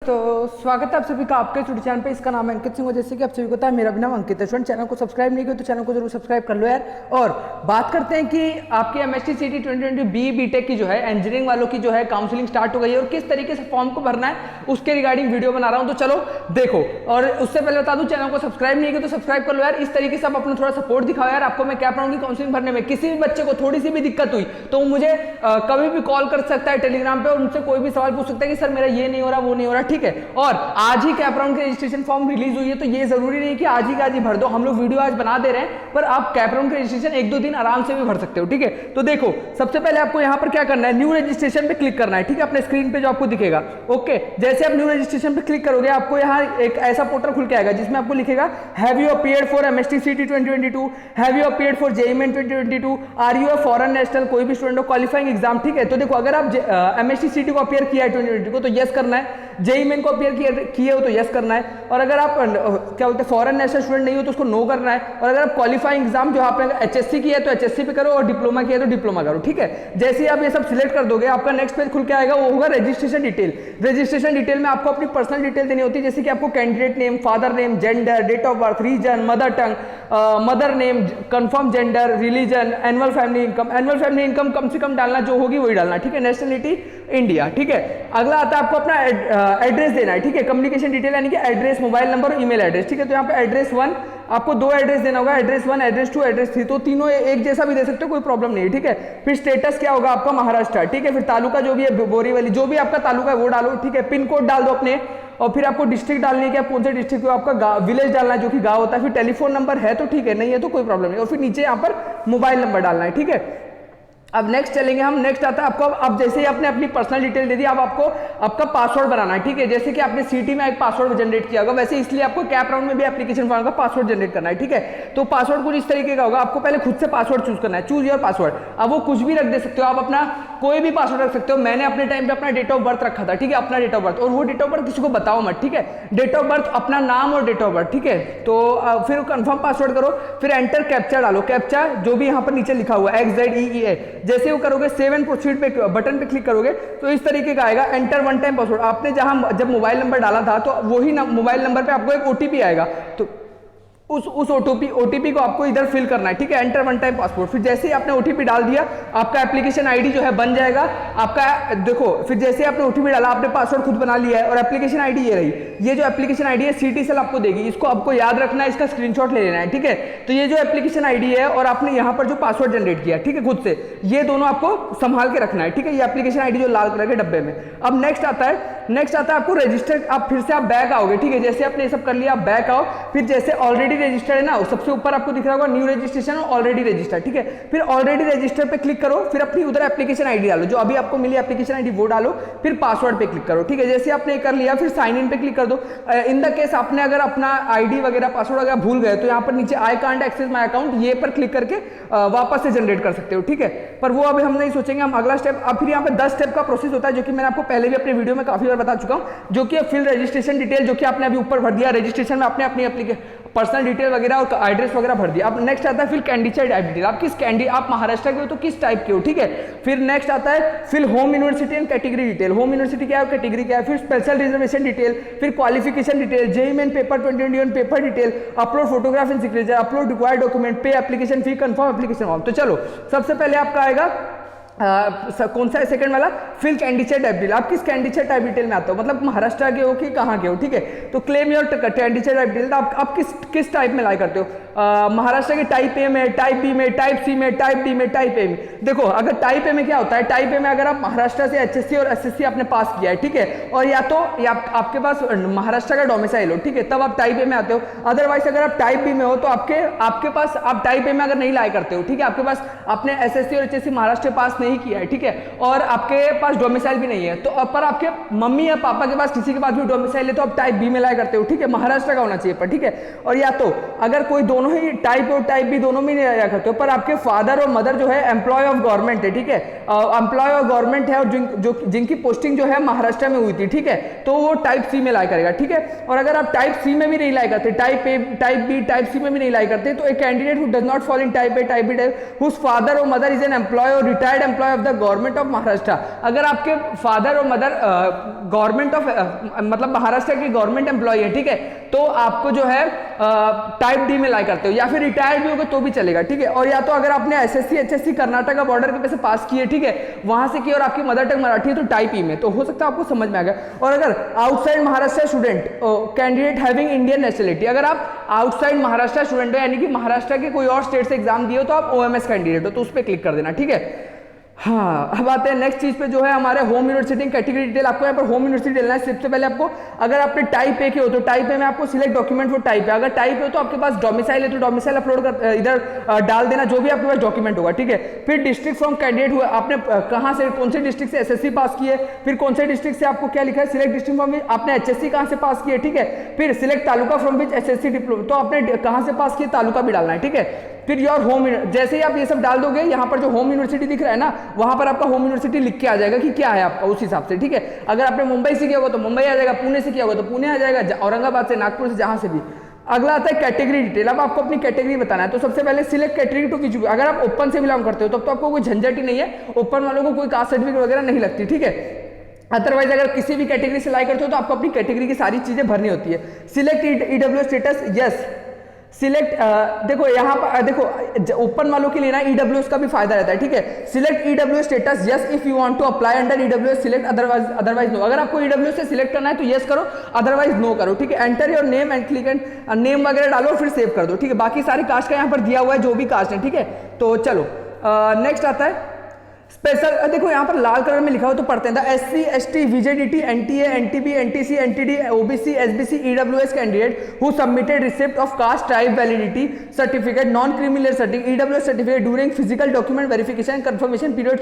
तो स्वागत है आप सभी का आपके यूट्यूब चैनल पे। इसका नाम है अंकित सिंह और जैसे कि आप सभी को पता है मेरा भी नाम अंकित है। स्टूडेंट चैनल को सब्सक्राइब नहीं किया तो चैनल को जरूर सब्सक्राइब कर लो यार। और बात करते हैं कि आपकी एमएसटी सीटी 2020 बीटेक की जो है इंजीनियरिंग वालों की जो है काउंसलिंग स्टार्ट हो गई है और किस तरीके से फॉर्म को भरना है उसके रिगार्डिंग वीडियो बना रहा हूँ। तो चलो देखो, और उससे पहले बता दूं चैनल को सब्सक्राइब नहीं किया तो सब्सक्राइब कर लो यार। इस तरीके से आप अपना थोड़ा सपोर्ट दिखाओ यार। आपको मैं क्या पढ़ाऊंगी काउंसलिंग भरने में, किसी भी बच्चे को थोड़ी सी भी दिक्कत हुई तो मुझे कभी भी कॉल कर सकता है टेलीग्राम पे और मुझसे कोई भी सवाल पूछ सकता है कि सर मेरा ये नहीं हो रहा वो नहीं हो रहा, ठीक है। और आज ही कैप राउंड की रजिस्ट्रेशन फॉर्म रिलीज हुई है तो ये जरूरी नहीं कि आज ही भर दो। हम लोग वीडियो आज बना दे रहे हैं पर आप कैप राउंड की रजिस्ट्रेशन एक दो दिन आराम से भी भर सकते हो, ठीक है। तो देखो सबसे पहले आपको यहां पर क्या करना है, न्यू रजिस्ट्रेशन पे क्लिक करना है, ठीक है। अपने स्क्रीन पे जो आपको दिखेगा, ओके। जैसे आप न्यू रजिस्ट्रेशन पे क्लिक करोगे आपको यहाँ एक ऐसा पोर्टल खुल के आएगा जिसमें आपको लिखेगा have you appeared for MST CT 2022, have you appeared for JEE Main 2022, are you a foreign national, कोई भी स्टूडेंट हो क्वालिफाइंग एग्जाम, ठीक है। तो देखो अगर आप एमएसटी सीटी को अपीयर किया है 2020 को तो यस करना है, जेईई मेन को अपीयर किए हो तो यस करना है, और अगर आप क्या बोलते हैं फॉरेन नेशनल स्टूडेंट नहीं हो तो उसको नो करना है, और अगर आप क्वालिफाइंग एग्जाम जो आपने एचएससी किया है तो एचएससी पे करो और डिप्लोमा किया है तो डिप्लोमा करो, ठीक है। जैसे ही आप ये सब सिलेक्ट कर दोगे आपका नेक्स्ट पेज खुल के आएगा, वो होगा रजिस्ट्रेशन डिटेल। रजिस्ट्रेशन डिटेल में आपको अपनी पर्सनल डिटेल देनी होती है, जैसे कि आपको candidate name, father name, gender, date of birth, region, mother tongue, mother name, confirm gender, religion, annual family income. Annual family income कम से कम डालना जो होगी वही डालना, ठीक है। नेशनलिटी इंडिया, ठीक है। अगला आता है आपको अपना एड्रेस देना है, ठीक है। कम्युनिकेशन डिटेल यानी कि एड्रेस, मोबाइल नंबर और ईमेल एड्रेस, ठीक है। तो यहाँ पे एड्रेस 1 आपको 2 एड्रेस देना होगा, एड्रेस 1, एड्रेस 2, एड्रेस 3, तो तीनों एक जैसा भी दे सकते हो, कोई प्रॉब्लम नहीं है, ठीक है। फिर स्टेटस क्या होगा आपका महाराष्ट्र, ठीक है। फिर तालुका जो भी है बोरीवली, जो भी आपका तालुका है वो डालो, ठीक है। पिन कोड डाल दो अपने, और फिर आपको डिस्ट्रिक्ट डालनी है कि आप कौन से डिस्ट्रिक्ट को, आपका विलेज डालना है जो कि गांव होता है। फिर टेलीफोन नंबर है तो ठीक है, नहीं है तो कोई प्रॉब्लम नहीं, और फिर नीचे यहाँ पर मोबाइल नंबर डालना है, ठीक है। अब नेक्स्ट चलेंगे हम। नेक्स्ट आता है आपको, अब जैसे ही आपने अपनी पर्सनल डिटेल दे दी, अब आपको आपका पासवर्ड बनाना है, ठीक है। जैसे कि आपने सीटी में एक पासवर्ड जनरेट किया होगा वैसे इसलिए आपको कैप राउंड में भी एप्लीकेशन फॉर्म का पासवर्ड जनरेट करना है, ठीक है। तो पासवर्ड कुछ इस तरीके का होगा, आपको पहले खुद से पासवर्ड चूज करना है, चूज योर पासवर्ड। अब वो कुछ भी रख दे सकते हो आप, अपना कोई भी पासवर्ड रख सकते हो। मैंने अपने टाइम पे अपना डेट ऑफ बर्थ रखा था, ठीक है, अपना डेट ऑफ बर्थ, और वो डेट ऑफ बर्थ किसी को बताओ मत, ठीक है। डेट ऑफ बर्थ, अपना नाम और डेट ऑफ बर्थ, ठीक है। तो फिर कंफर्म पासवर्ड करो, फिर एंटर कैप्चा डालो, कैप्चा जो भी यहाँ पर नीचे लिखा हुआ है XZEE। जैसे वो करोगे सेव एंड प्रोसीड पे बटन पे क्लिक करोगे तो इस तरीके का आएगा, एंटर वन टाइम पासवर्ड। आपने जब मोबाइल नंबर डाला था तो वही मोबाइल नंबर पे आपको एक ओटीपी आएगा, तो उस ओटीपी को आपको इधर फिल करना है, ठीक है। Enter one time password. फिर जैसे ही आपने ओटीपी डाल दिया आपका एप्लीकेशन आईडी जो है बन जाएगा आपका। देखो फिर जैसे ही आपने ओटीपी डाला, आपने पासवर्ड खुद बना लिया है और एप्लीकेशन आईडी ये रही। ये जो एप्लीकेशन आईडी है सीटी सेल आपको देगी, इसको आपको याद रखना है, इसका स्क्रीनशॉट ले लेना है, ठीक है। तो ये जो एप्लीकेशन आईडी है और आपने यहाँ पर जो पासवर्ड जनरेट किया, ठीक है, खुद से, ये दोनों आपको संभाल के रखना है, ठीक है। ये एप्लीकेशन आईडी जो लाल कलर के डब्बे में। अब नेक्स्ट आता है आपको रजिस्टर। आप फिर से आप बैक आओगे, ठीक है। जैसे आपने ये सब कर लिया आप बैक आओ, फिर जैसे ऑलरेडी रजिस्टर्ड है ना सबसे ऊपर आपको दिख रहा होगा न्यू रजिस्ट्रेशन और ऑलरेडी रजिस्टर, ठीक है। फिर ऑलरेडी रजिस्टर पे क्लिक करो, फिर अपनी उधर एप्लीकेशन आईडी डालो, जो अभी आपको मिली एप्लीकेशन आईडी वो डालो, फिर पासवर्ड पे क्लिक करो, ठीक है। जैसे आपने कर लिया फिर साइन इन पे क्लिक कर दो। इन द केस आपने अगर अपना आईडी वगैरह पासवर्ड वगैरह भूल गए तो यहाँ पर नीचे I can't access my account ये पर क्लिक करके वापस से जनरेट कर सकते हो, ठीक है। पर वो अभी हम नहीं सोचेंगे, हम अगला स्टेप। अब फिर यहाँ पे 10 स्टेप का प्रोसेस होता है जो कि मैंने आपको पहले भी अपने वीडियो में काफी बार बता चुका हूँ, जो कि फिल रजिस्ट्रेशन डिटेल जो कि आपने अभी ऊपर भर दिया। रजिस्ट्रेशन में आपने अपनी पर्सनल डिटेल वगैरह और एड्रेस वगैरह भर दिया। अब नेक्स्ट आता है फिर कैंडिडेट टाइप डिटेल, आप किस आप महाराष्ट्र के हो तो किस टाइप के हो, ठीक है। फिर नेक्स्ट आता है फिर home university and category detail, home university क्या है कैटेगरी क्या है। फिर स्पेशल रिजर्वेशन डिटेल, फिर qualification detail, JEE Main paper 2021 paper detail, upload photograph and signature, upload required document, pay application fee, confirm application form. तो चलो सबसे पहले आपका आएगा कौन सा है सेकंड वाला, फिल कैंडिडेट टाइप डिटेल। आप किस कैंडिडेट टाइप डिटेल में आते हो, मतलब महाराष्ट्र के हो कि कहाँ के हो, ठीक है। तो claim your candidate type detail, आप किस टाइप में लाई करते हो, महाराष्ट्र के टाइप ए में, टाइप बी में, टाइप सी में, टाइप डी में, टाइप ए में। देखो अगर टाइप ए में क्या होता है, टाइप ए में अगर आप महाराष्ट्र से एचएससी और एसएससी आपने पास किया है, ठीक है, और या तो आपके पास महाराष्ट्र का डोमिसाइल हो, ठीक है, तब आप टाइप ए में आते हो। अदरवाइज अगर आप टाइप बी में हो तो आपके पास आप टाइप ए में अगर नहीं लाई करते हो, ठीक है, आपके पास आपने एसएससी और एचएससी महाराष्ट्र पास नहीं किया है, ठीक है, और आपके पास डोमिसाइल भी नहीं है, तो पर आपके मम्मी या पापा के पास किसी के पास भी डोमिसाइल है तो आप टाइप बी में लाई करते हो, ठीक है, महाराष्ट्र का होना चाहिए पर, ठीक है। और या तो अगर कोई दोनों ही टाइप और टाइप भी दोनों में नहीं आया करते हो, पर आपके फादर और मदर जो है एम्प्लॉय ऑफ गवर्नमेंट है, ठीक है, एम्प्लॉय ऑफ गवर्नमेंट है और जिनकी पोस्टिंग जो है महाराष्ट्र में हुई थी, ठीक है, तो वो टाइप सी में लाई करेगा, ठीक है। और अगर आप टाइप सी में भी नहीं लाई करते, type A, type B, type C में भी नहीं लाई करते, तो एक candidate who does not fall in type A, type B, type whose father or mother is an employee or retired employee of the government of Maharashtra. अगर आपके father or mother government of मतलब महाराष्ट्र के गवर्नमेंट एम्प्लॉय है, ठीक है, तो आपको जो है टाइप डी में लाई करते हो, या फिर रिटायर्ड भी होगा तो भी चलेगा, ठीक है। और या तो अगर आपने एसएससी एचएससी कर्नाटक बॉर्डर के पैसे पास किए, ठीक है, वहां से की और आपकी मदर टंग मराठी है तो टाइप ई में, तो हो सकता है आपको समझ में आ गया। और अगर outside Maharashtra student candidate having Indian nationality, अगर आप आउटसाइड महाराष्ट्र स्टूडेंट हो यानी कि महाराष्ट्र के कोई और स्टेट से एग्जाम दिए हो तो आप ओएमएस कैंडिडेट हो, तो उस पर क्लिक कर देना, ठीक है। हाँ, अब आते हैं नेक्स्ट चीज पे जो है हमारे होम यूनिवर्सिटी कैटेगरी डिटेल। आपको यहाँ पर होम यूनिवर्सिटी डालना है। सबसे पहले आपको, अगर आपने टाइप ए के हो तो टाइप ए में आपको सिलेक्ट डॉक्यूमेंट फॉर टाइप है। अगर टाइप ए हो तो आपके पास डोमिसाइल है तो डोमिसाइल अपलोड कर इधर डाल देना, जो भी आपके पास डॉक्यूमेंट होगा, ठीक है। फिर डिस्ट्रिक्ट फ्रॉम कैंडिडेट हुआ, आपने कहाँ से, कौन से डिस्ट्रिक्ट से एसएससी पास किए, फिर कौन से डिस्ट्रिक्ट से आपको क्या लिखा है, सिलेक्ट डिस्ट्रिक्ट फ्रॉम विच आपने एचएससी कहाँ से पास किए, ठीक है। फिर select taluka from which SSC diploma, तो आपने कहाँ से पास किए तालुका भी डालना है, ठीक है। फिर योर होम, जैसे ही आप ये सब डाल दोगे, यहाँ पर जो होम यूनिवर्सिटी दिख रहा है ना, वहां पर आपका होम यूनिवर्सिटी लिख के आ जाएगा कि क्या है आपका, उस हिसाब से, ठीक है। अगर आपने मुंबई से किया होगा तो मुंबई आ जाएगा, पुणे से किया होगा तो पुणे आ जाएगा, औरंगाबाद से, नागपुर से, जहां से भी। अगला आता है कैटेगरी डिटेल। अब आपको अपनी कैटेगरी बताना है, तो सबसे पहले सिलेक्ट कैटेगरी टू किसी, अगर आप ओपन से बिलोंग करते हो तब तो आपको कोई झंझट ही नहीं है, ओपन वालों को कोई कास्ट सर्टिफिकेट वगैरह नहीं लगती, ठीक है। अदरवाइज अगर किसी भी कैटेगरी से लाई करते हो तो आपको अपनी कैटेगरी की सारी चीजें भरनी होती है। Select EWS status, yes select, देखो यहाँ पर देखो ओपन वालों के लिए ना ईडब्ल्यूएस का भी फायदा रहता है, ठीक है। Select EWS status yes if you want to apply under EWS, select otherwise no. अगर आपको ईडब्ल्यूएस से सिलेक्ट करना है तो यस करो, अदरवाइज नो करो, ठीक है। Enter your name and click and name वगैरह डालो, फिर सेव कर दो, ठीक है। बाकी सारी कास्ट का यहाँ पर दिया हुआ है, जो भी कास्ट है, ठीक है। तो चलो नेक्स्ट आता है स्पेशल, देखो यहाँ पर लाल कलर में लिखा हो तो पढ़ते हैं, SC ST VJDT NTA NTB NTC NTD OBC SBC EWS candidate who submitted receipt of caste type validity certificate non criminal certificate EWS certificate during physical document verification confirmation period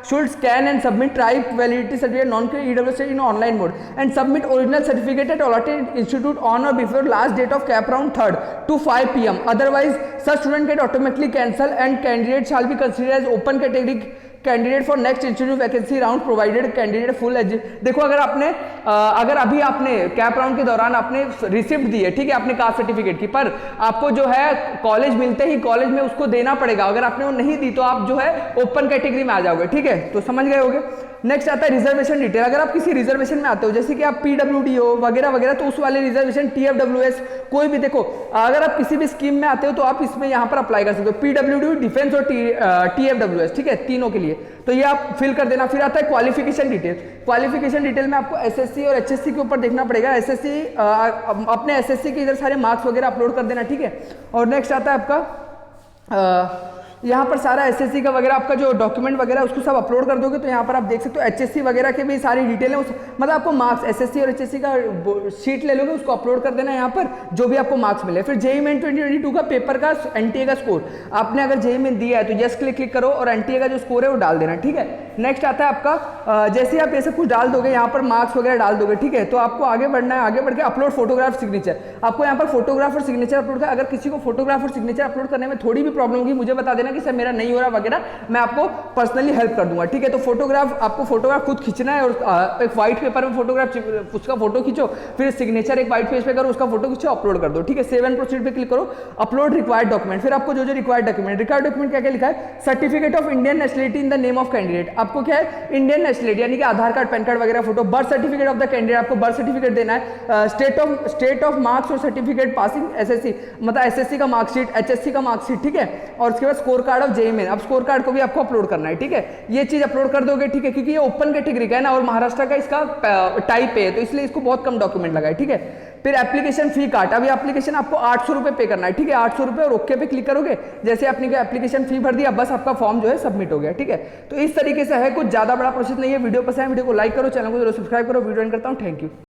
should scan and submit type validity certificate non EWS in online mode and submit original certificate at allotted institute on or before last date of cap round 3rd to 5 PM, otherwise such student get automatically cancel and candidate shall be considered as open category candidate for next institute vacancy round provided candidate full age. देखो अगर अभी आपने cap round के दौरान आपने receipt दी है, ठीक है, अपने कास्ट सर्टिफिकेट की, पर आपको जो है कॉलेज मिलते ही कॉलेज में उसको देना पड़ेगा। अगर आपने वो नहीं दी तो आप जो है ओपन कैटेगरी में आ जाओगे, ठीक है। तो समझ गए होगे। नेक्स्ट आता है रिजर्वेशन डिटेल। अगर आप किसी रिजर्वेशन में आते हो, जैसे कि आप पीडब्ल्यूडी हो वगैरह वगैरह, तो उस वाले रिजर्वेशन टीएफडब्ल्यूएस कोई भी, देखो अगर आप किसी भी स्कीम में आते हो तो आप इसमें यहाँ पर अप्लाई कर सकते हो, पीडब्ल्यूडी डिफेंस और टीएफडब्ल्यूएस, ठीक है, तीनों के लिए। तो ये आप फिल कर देना। फिर आता है क्वालिफिकेशन डिटेल। क्वालिफिकेशन डिटेल में आपको एसएससी और एचएससी के ऊपर देखना पड़ेगा। एसएससी अपने एसएससी के इधर सारे मार्क्स वगैरह अपलोड कर देना, ठीक है। और नेक्स्ट आता है आपका यहाँ पर सारा एसएससी का वगैरह आपका जो डॉक्यूमेंट वगैरह उसको सब अपलोड कर दोगे तो यहाँ पर आप देख सकते हो एचएससी वगैरह के भी सारी डिटेल है, मतलब आपको मार्क्स एसएससी और एचएससी का शीट ले लोगे, उसको अपलोड कर देना यहाँ पर, जो भी आपको मार्क्स मिले। फिर जेईई मेन 2022 का पेपर का एनटीए का स्कोर, आपने अगर जेईई मेन दिया है तो यस क्लिक करो और एनटीए का जो स्कोर है वो डाल देना, ठीक है। नेक्स्ट आता है आपका जैसे आप ये सब कुछ डाल दोगे, यहाँ पर मार्क्स वगैरह डाल दोगे, ठीक है, तो आपको आगे बढ़ना है। आगे बढ़ के अपलोड फोटोग्राफ सिग्नेचर, आपको यहाँ पर फोटोग्राफ और सिग्नेचर अपलोड कर, अगर किसी को फोटोग्राफ और सिग्नेचर अपलोड करने में थोड़ी भी प्रॉब्लम होगी मुझे बता देना कि सर मेरा नहीं हो रहा वगैरह, मैं आपको पर्सनली हेल्प कर दूंगा, ठीक है। तो फोटोग्राफ, आपको फोटोग्राफ खुद खींचना है और एक व्हाइट पेपर में फोटोग्राफ, उसका फोटो खींचो, फिर सिग्नेचर एक व्हाइट पेज पे करो, उसका फोटो खींचो, अपलोड कर दो, ठीक है। सेव एंड प्रोसीड पे क्लिक करो, अपलोड रिक्वायर्ड डॉक्यूमेंट। फिर आपको जो रिक्वायर्ड डॉक्यूमेंट क्या क्या लिखा है, certificate of Indian nationality in the name of candidate, आपको क्या है इंडियन नेशनलिटी यानी कि आधार कार्ड पैन कार्ड वगैरह photo, birth certificate of the candidate, आपको बर्थ सर्टिफिकेट देना है, स्टेट ऑफ मार्क्स और सर्टिफिकेट पासिंग एसएससी, मतलब एसएससी का मार्कशीट, एचएससी का मार्कशीट, ठीक है। और उसके बाद score card of JEE main, अब स्कोर कार्ड को भी आपको अपलोड करना है, ठीक है। ये चीज अपलोड कर दोगे, ठीक है, क्योंकि ये ओपन कैटेगरी का है ना और महाराष्ट्र का इसका टाइप है, तो इसलिए इसको बहुत कम डॉक्यूमेंट लगा है, ठीक है। फिर एप्लीकेशन फी काट, अब ये एप्लीकेशन आपको 800 रुपए पे करना है, ठीक है, 800 रुपए, और ओके पे क्लिक करोगे, जैसे आपने एप्लीकेशन फी भर दिया बस आपका फॉर्म जो है सबमिट हो गया, ठीक है। तो इस तरीके से है, कुछ ज्यादा बड़ा प्रोसेस नहीं है। वीडियो पसंद है वीडियो को लाइक करो, चैनल को जरूर सब्सक्राइब करो। वीडियो एंड करता हूँ, थैंक यू।